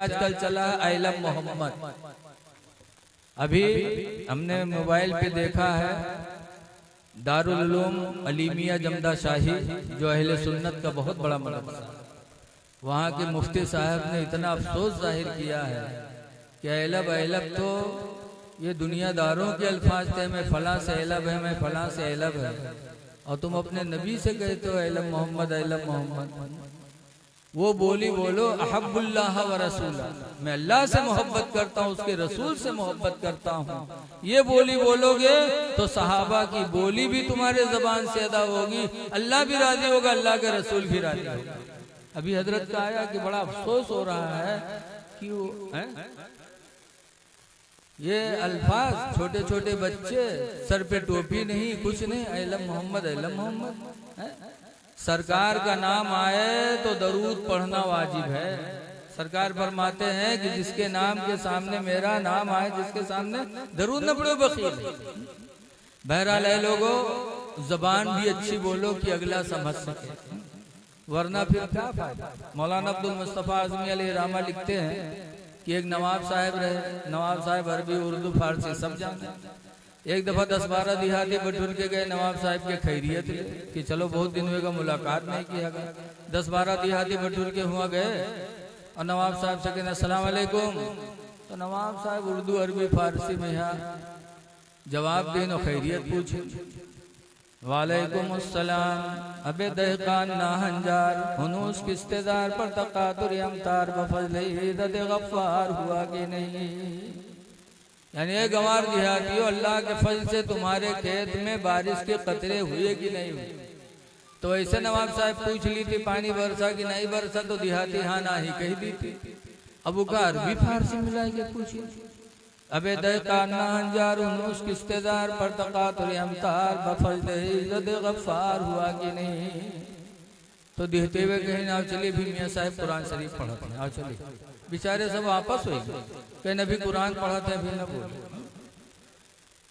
आजकल चला है आई लव मोहम्मद। अभी हमने मोबाइल पे देखा है दारुल उलूम अलीमिया जमदा शाही जो अहले सुन्नत का बहुत बड़ा मदरसा, वहाँ के मुफ्ती साहब ने इतना अफसोस जाहिर किया है कि अहलब तो ये दुनियादारों के अल्फाज थे, मैं फलां से अहलब है, मैं फलां से अहलब है, और तुम अपने नबी से कहते हो अहलब मोहम्मद अहलब मोहम्मद। वो बोली बोलो अहब्बुल्लाह व रसूला, मैं अल्लाह से मोहब्बत करता हूँ, उसके रसूल से मोहब्बत करता हूँ। ये बोली बोलोगे तो सहाबा की बोली भी तुम्हारे जबान से अदा होगी, अल्लाह भी राजी होगा, अल्लाह के रसूल भी राजी होगा। अभी हजरत का आया कि बड़ा अफसोस हो रहा है कि ये अल्फाज छोटे छोटे बच्चे सर पे टोपी नहीं कुछ नहीं, अहलब मोहम्मद अहलब मोहम्मद। सरकार का नाम आए तो दरूद पढ़ना वाजिब है। सरकार फरमाते हैं कि जिसके नाम के सामने मेरा नाम आए, जिसके सामने दरूद न पढ़ो बखील। बहरहाल है लोगों, जबान भी अच्छी बोलो कि अगला समझ सके, वरना फिर क्या फायदा। मौलाना अब्दुल मुस्तफा आजमी अलैहिर्रहमा लिखते हैं कि एक नवाब साहब रहे, नवाब साहब अरबी उर्दू फारसी सब जानते। एक दफा 10-12 देहाती बटुर के गए नवाब साहब के खैरियत कि चलो बहुत दिन हुएगा मुलाकात नहीं किया गया। 10-12 देहाती बटुर के हुआ गए और नवाब साहब से कहना अस्सलाम वालेकुम, तो नवाब साहब उर्दू अरबी फारसी में यहाँ जवाब देना खैरियत पूछे। वालेकुम अस्सलाम अबे दहकान ना हंजार हुनूस किस्तेदार पर तकातुर अमतार बफज़ले इज़्ज़त गफ्फार हुआ कि नहीं। यानी ये गंवार देहाती हो, अल्लाह के फजल से तुम्हारे खेत में बारिश के कतरे हुए कि नहीं हुए। तो ऐसे नवाब साहब पूछ ली थी पानी बरसा कि नहीं बरसा, तो देहाती हाँ ना ही कह दी थी। अब वो अरबी फारसी मिला के पूछी अबे दहकाना हंजार उनूस किस्तेदार पर तकातुर अमतार बफज़ले इज़्ज़त गफ्फार हुआ कि नहीं। तो देखते हुए कहीं ना चलिए भी मियाँ साहब कुरान शरीफ पढ़ते हैं, आओ चलिए। बेचारे सब वापस हुए कहीं नबी कुरान पढ़ाते हैं फिर न बोले।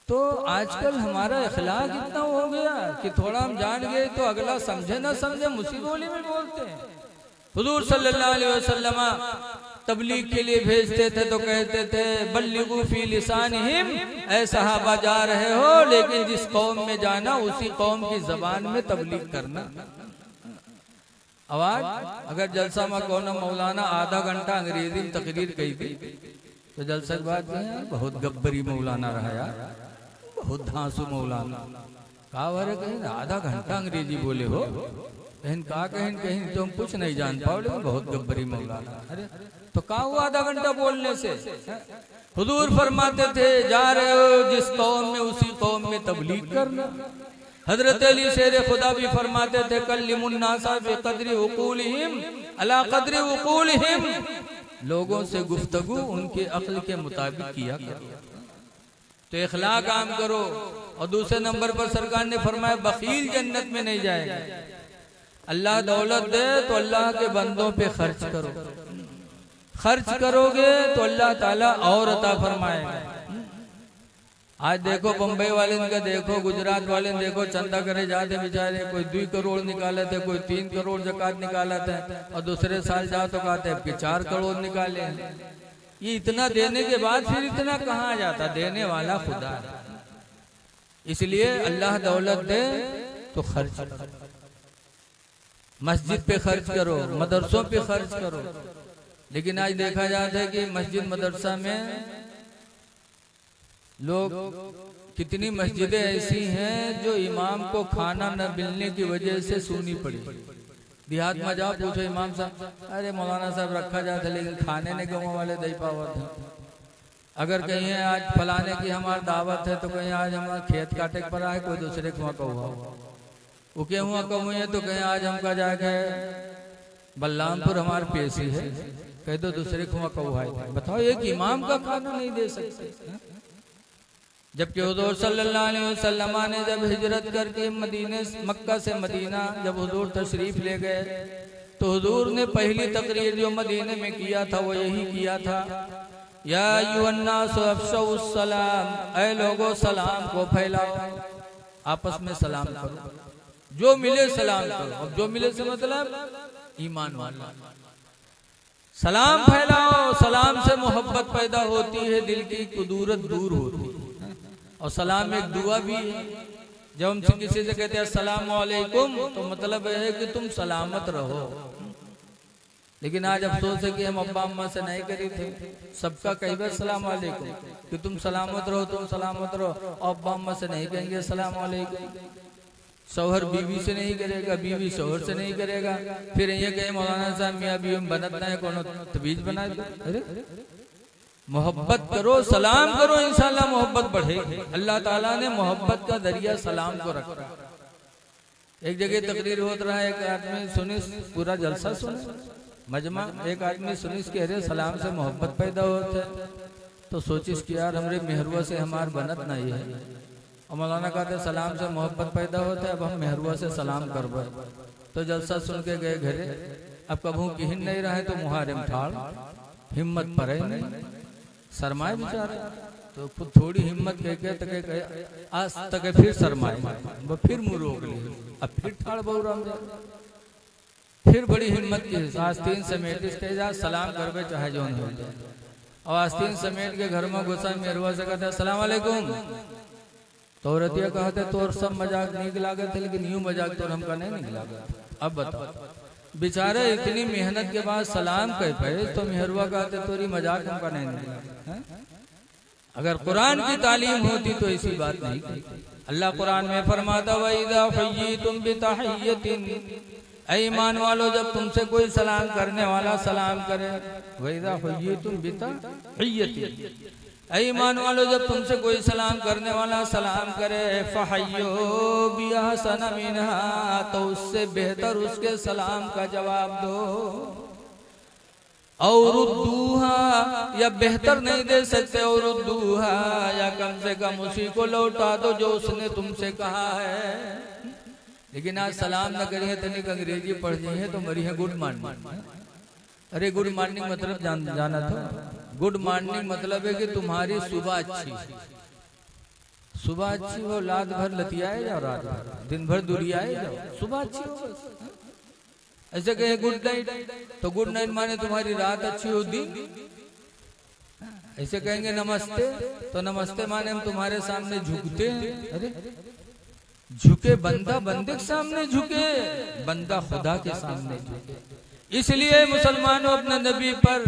तो आजकल हमारा इखलाक इतना हो गया कि थोड़ा हम जान गए तो अगला समझे ना समझे मुसी बोली में बोलते हैं। हुजूर सल्लल्लाहु अलैहि वसल्लम तबलीग के लिए भेजते थे तो कहते थे बल्लिगू फी लिसानिहिम, ऐ सहाबा जा रहे हो लेकिन जिस कौम में जाना उसी कौम की जबान में तबलीग करना। आवाज अगर जलसा में कौन मौलाना आधा घंटा अंग्रेजी में तकरीर कही थी तो जलसा की बात नहीं है, बहुत गब्बरी मौलाना रहा यार, बहुत धांसू मौलाना। कहा वारे कहीं आधा घंटा अंग्रेजी बोले हो, कहीं कहा कहीं कहीं तुम कुछ नहीं जान पाओ, लेकिन बहुत गब्बरी मौलाना। अरे तो कहा हुआ आधा घंटा बोलने से। हुजूर फरमाते थे जा रहे हो जिस कौम में उसी कौम में तबलीग करना। हजरत अली शेर खुदा भी फरमाते थे कल्लिमुन्नासा बिक़द्रि उक़ूलिहिम अला क़द्रि उक़ूलिहिम, लोगों से गुफ्तगू उनके अक्ल के मुताबिक किया करो। तो इखलाक आम करो। और दूसरे नंबर पर सरकार ने फरमाया बखील जन्नत में नहीं जाएगा। अल्लाह दौलत दे तो अल्लाह के बंदों पे खर्च करो, खर्च करोगे तो अल्लाह ताला और अता फरमाएगा। आज देखो बम्बई वाले का देखो, गुजरात वाले देखो, चंदा करे जाते बेचारे, कोई 2 करोड़ निकाले थे, कोई 3 करोड़ ज़कात निकाला था, और दूसरे साल जाओ तो कहते हैं कि 4 करोड़ निकाले हैं। ये इतना देने के बाद फिर इतना कहाँ जाता, देने वाला खुदा है। इसलिए अल्लाह दौलत दे तो खर्च करो, मस्जिद पे खर्च करो, मदरसों पे खर्च करो। लेकिन आज देखा जाता है कि मस्जिद मदरसा में लोग, कितनी मस्जिदें ऐसी हैं जो इमाम को खाना न मिलने की वजह से सुनी पड़ी। देहात में जाओ पूछो इमाम साहब, अरे मौलाना साहब रखा जाता लेकिन खाने ने गाँव वाले दही पावत है। अगर कहीं है आज फलाने की हमारी दावत है तो कहीं आज हमारा खेत काटे पर आए, कोई दूसरे को वहाँ कहुआ वो क्या हुआ कहूँ है तो कहीं आज हमका जाके बलरामपुर हमारे पेशी है, कह दो दूसरे को वहाँ कहुआ। बताओ एक इमाम का खाना नहीं दे सकते। जबकि हुजूर सल्लल्लाहु अलैहि वसल्लम ने जब हिजरत करके मक्का से मदीना जब हुजूर तशरीफ ले गए तो हुजूर ने पहली तकरीर जो मदीने में किया था वो यही किया था, या अय्युहन्नास अफ़शुस सलाम, ऐ लोगों सलाम को फैलाओ, आपस में सलाम करो, जो मिले सलाम करो। अब जो मिले से मतलब ईमान वाला, सलाम फैलाओ, पैदा होती है, दिल की कुदूरत दूर होती है। और सलाम एक दुआ भी है। जब हम किसी से कहते हैं अस्सलाम वालेकुम तो मतलब है कि तुम सलामत रहो। लेकिन आज अफसोस है कि हम अब्बा अम्मा से नहीं करी थे, सबका कई बार सलाम वालेकुम कि तुम सलामत रहो, तुम सलामत रहो। और अब्बा अम्मा से नहीं कहेंगे सलाम वालेकुम। शौहर बीवी से नहीं करेगा, बीवी शौहर से नहीं करेगा। फिर ये कहे मौलाना साहब मियाँ बीवी में बनता है, कौन तबीज बना दो। अरे मोहब्बत करो, सलाम करो, इंशाल्लाह मोहब्बत बढ़ेगी। अल्लाह ताला ने मोहब्बत का दरिया सलाम को रखा। एक जगह तकरीर होत रहा है, एक आदमी सुनिस, पूरा जलसा सुने मजमा, एक आदमी सुनिस कह रहे सलाम से मोहब्बत पैदा होता है। तो सोचिस कि यार हमरे मेहरुआ से हमार बनत नहीं है। और मौलाना कहते सलाम से मोहब्बत पैदा होता है, अब हम मेहरुआ से सलाम करबे। तो जलसा सुन के गए घरे। अब कभू किहिन नहीं रहे तो मुहारे में ठाड़, हिम्मत पड़े नहीं, शर्माए बेचारे। तो खुद थोड़ी हिम्मत कह आज तक फिर शर्माए, वो फिर मुंह रोक ली। अब फिर ठाड़ बहुराम फिर बड़ी हिम्मत की आस्तीन समेट इसके जा सलाम करबे चाहे जो हो जाए। और आस्तीन समेट के घर में घुसा, मेहरुआ से कहते अस्सलाम वालेकुम। तो औरतिया कहते तोर सब मजाक नीक लागत है, लेकिन यूं मजाक तो हमका नहीं नीक लागत। अब बताओ बेचारे इतनी मेहनत के बाद सलाम कह पाए तो मेहरुआ कहते तोरी मजाक हमका नहीं नीक लागत। अगर कुरान की तालीम होती तो ऐसी बात नहीं की। अल्लाह कुरान में फरमाता वइज़ा हुय्यितुम बितहिय्यतिन, ऐ ईमान वालो जब तुमसे कोई सलाम करने वाला सलाम करे। वइज़ा हुय्यितुम बितहिय्यतिन, ऐ ईमान वालो जब तुमसे कोई सलाम करने वाला सलाम करे फहय्यो बिअहसन मिनहा, तो उससे बेहतर उसके सलाम का जवाब दो। और रुद्दूहा, या बेहतर नहीं दे सकते, और रुद्दूहा, या कम से कम उसी को लौटा दो जो उसने तुमसे कहा है। लेकिन आज सलाम न करिए तनिक अंग्रेजी पढ़ जाइए तो मरी है गुड मॉर्निंग। अरे गुड मॉर्निंग मतलब जाना था? गुड मॉर्निंग मतलब है कि तुम्हारी सुबह अच्छी, सुबह अच्छी हो, रात भर लतियाए जाओ, रात भर दिन भर दुरियाए जाओ, सुबह अच्छी हो। ऐसे कहे गुड नाइट, तो गुड नाइट माने तुम्हारी रात अच्छी हो, दिन। ऐसे कहेंगे नमस्ते, तो नमस्ते माने हम तुम्हारे सामने झुकते हैं। अरे झुके बंदा बंदे के सामने झुके, बंदा खुदा के सामने झुके। इसलिए मुसलमानों अपने नबी पर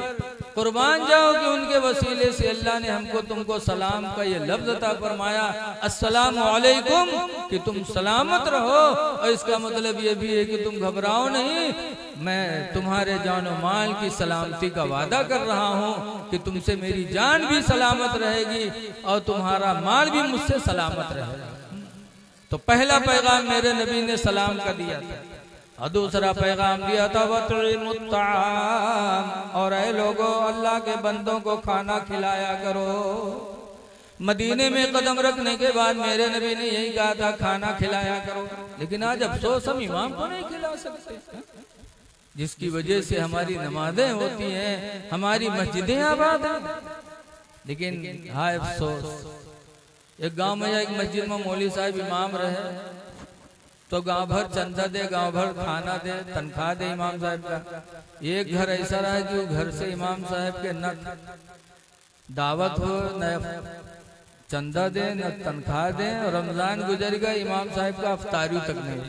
कुर्बान जाओ कि उनके वसीले से अल्लाह ने हमको तुमको सलाम का ये लफ्ज अता फरमाया, अस्सलाम वालेकुम, कि तुम सलामत रहो। और इसका मतलब ये भी है कि तुम घबराओ नहीं, मैं तुम्हारे जान और माल की सलामती का वादा कर रहा हूँ कि तुमसे मेरी जान भी सलामत रहेगी और तुम्हारा माल भी मुझसे सलामत रहेगा। तो पहला पैगाम मेरे नबी ने सलाम का दिया था, और दूसरा पैगाम दिया था वतुइमुत ताआम, और ऐ लोगों अल्लाह के बंदों को खाना खिलाया करो। मदीने में कदम रखने के बाद मेरे नबी ने यही कहा था खाना खिलाया करो। लेकिन आज अफसोस हम इमाम को नहीं खिला सकते, जिसकी वजह से हमारी नमाजें होती हैं, हमारी मस्जिदें आबाद हैं। लेकिन हाय अफसोस, एक गांव में एक मस्जिद में मौलवी साहब इमाम रहे, तो गांव भर चंदा दे, गांव भर खाना दे, तनख्वाह दे इमाम साहब का। एक घर ऐसा रहा कि वो घर से इमाम साहब के न दावत हो, न चंदा दे, न तनख्वाह दे। और रमजान गुजर गया, इमाम साहब का अफ्तारी तक नहीं।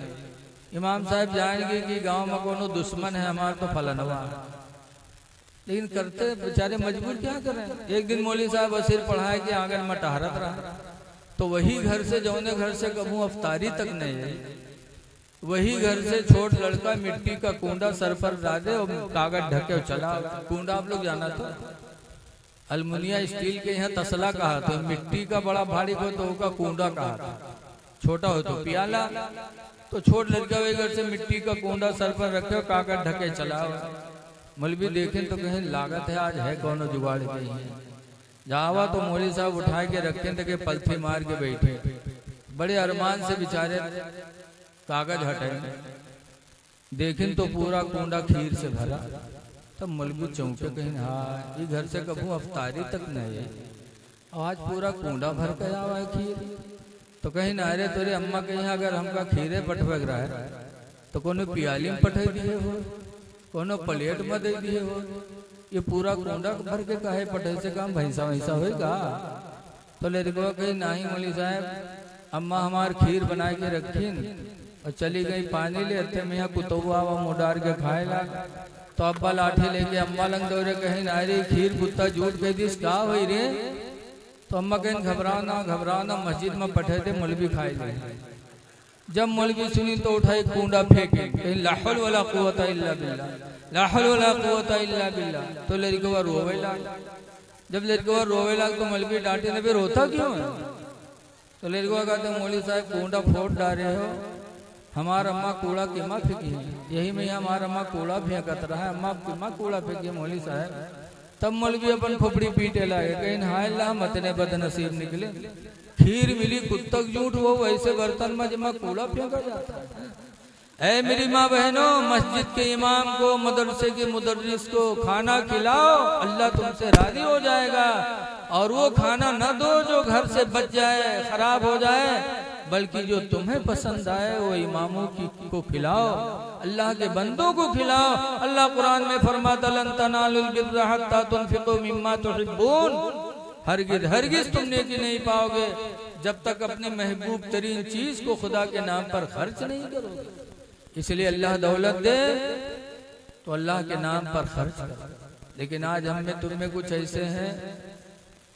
इमाम साहब जाएंगे कि गांव में कोनो दुश्मन है हमारा तो फलनवा, लेकिन करते बेचारे मजबूर क्या करें। एक दिन मौलवी साहब असीर पढ़ाए कि आंगन में टहरत रहा, तो वही घर से जौने घर से कबू अफ्तारी तक नहीं है, वही घर से छोट लड़का मिट्टी का कूंडा सर पर डाले और कागज ढके चला। कूंडा आप लोग जाना था, अलमुनिया स्टील के यहाँ तसला कहा था, मिट्टी का बड़ा भारी हो तो उसका कूंडा कहा था, छोटा हो तो प्याला। तो छोट लड़का वही घर से मिट्टी का कूंडा सर पर रखे कागज ढके चला। मौलवी देखें तो कहीं लागत है आज है कौन जुगाड़ कहीं जावा, तो मौलवी साहब उठा के रखे थे कि पलथी मार के बैठे, बड़े अरमान से बेचारे कागज हटाए, देखें तो पूरा कूंडा खीर से भरा। तब मौलवी चौंके कहीं हाँ ये घर से कभू अफ्तारी तक नहीं है, आज पूरा कूंडा भर के आवा है खीर। तो कहीं ना अरे तोरे अम्मा कहीं अगर हमका खीरे पटवग रहा है तो कोनो पियाली में पठे दिए हो, कोनो प्लेट में दे दिए हो, ये पूरा कुंडा भर के कहे पटे से काम भैंसा वैसा होगा। तो लड़को कही नहीं मौली साहब अम्मा हमार खीर बना के रखीन और चली गई पानी ले अत्ते में यहाँ कुतुआ वा मुडार के खाए लाग। तो अब्बा लाठी लेके अम्मा लंग दौरे कहीं ना रे खीर कुत्ता झूठ कह दिस का हुई रे। तो अम्मा कहीं घबराओ ना मस्जिद में पठे थे मौलवी खाए ले। जब मौलवी सुनी तो उठाई कुंडा फेंके कहीं ला हौल वला कुव्वता इल्ला बिल्लाह, ला हौल वला कुव्वता इल्ला बिल्लाह। तो लड़को रोवे लाग। जब लड़को रोवे लाग तो मौलवी डांटे ने फिर रोता क्यों है। तो लड़को कहते मौलवी साहब कुंडा फोड़ डाले हो, हमारा अम्मा कूड़ा किमा फेंकी है, यही में हमारा अम्मा कूड़ा फेंकत रहा है, अम्मा किमा कूड़ा फेंकी मौलवी साहब। तब मौलवी अपन खोपड़ी पीटे लागे कहीं हाय ला मतने बदनसीब निकले, खीर मिली कुत्तक झूठ वो वैसे बर्तन में जमा कूड़ा फेंका जाता है। ऐ मेरी माँ बहनों, मस्जिद के इमाम को मदरसे के मुदर्रिस को खाना खिलाओ, अल्लाह तुमसे राजी हो जाएगा। और वो खाना न दो जो घर से बच जाए खराब हो जाए, बल्कि जो तुम्हें पसंद आए वो इमामों को खिलाओ, अल्लाह के बंदों को खिलाओ। अल्लाह कुरान में फरमाता लन तनालुल बिर्रा हत्ता तुनफिकू मिम्मा तुहिब्बून, हरगिज तुम नेकी नहीं पाओगे जब तक अपने महबूब तरीन चीज को खुदा के नाम पर खर्च नहीं करोगे। इसलिए अल्लाह दौलत दे तो अल्लाह के नाम पर खर्च करो। लेकिन आज हम में तुम में कुछ ऐसे हैं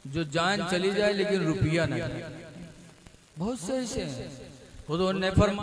जो जान चली जाए लेकिन रुपया नहीं, बहुत से ऐसे हैं। खुद उन्होंने फरमा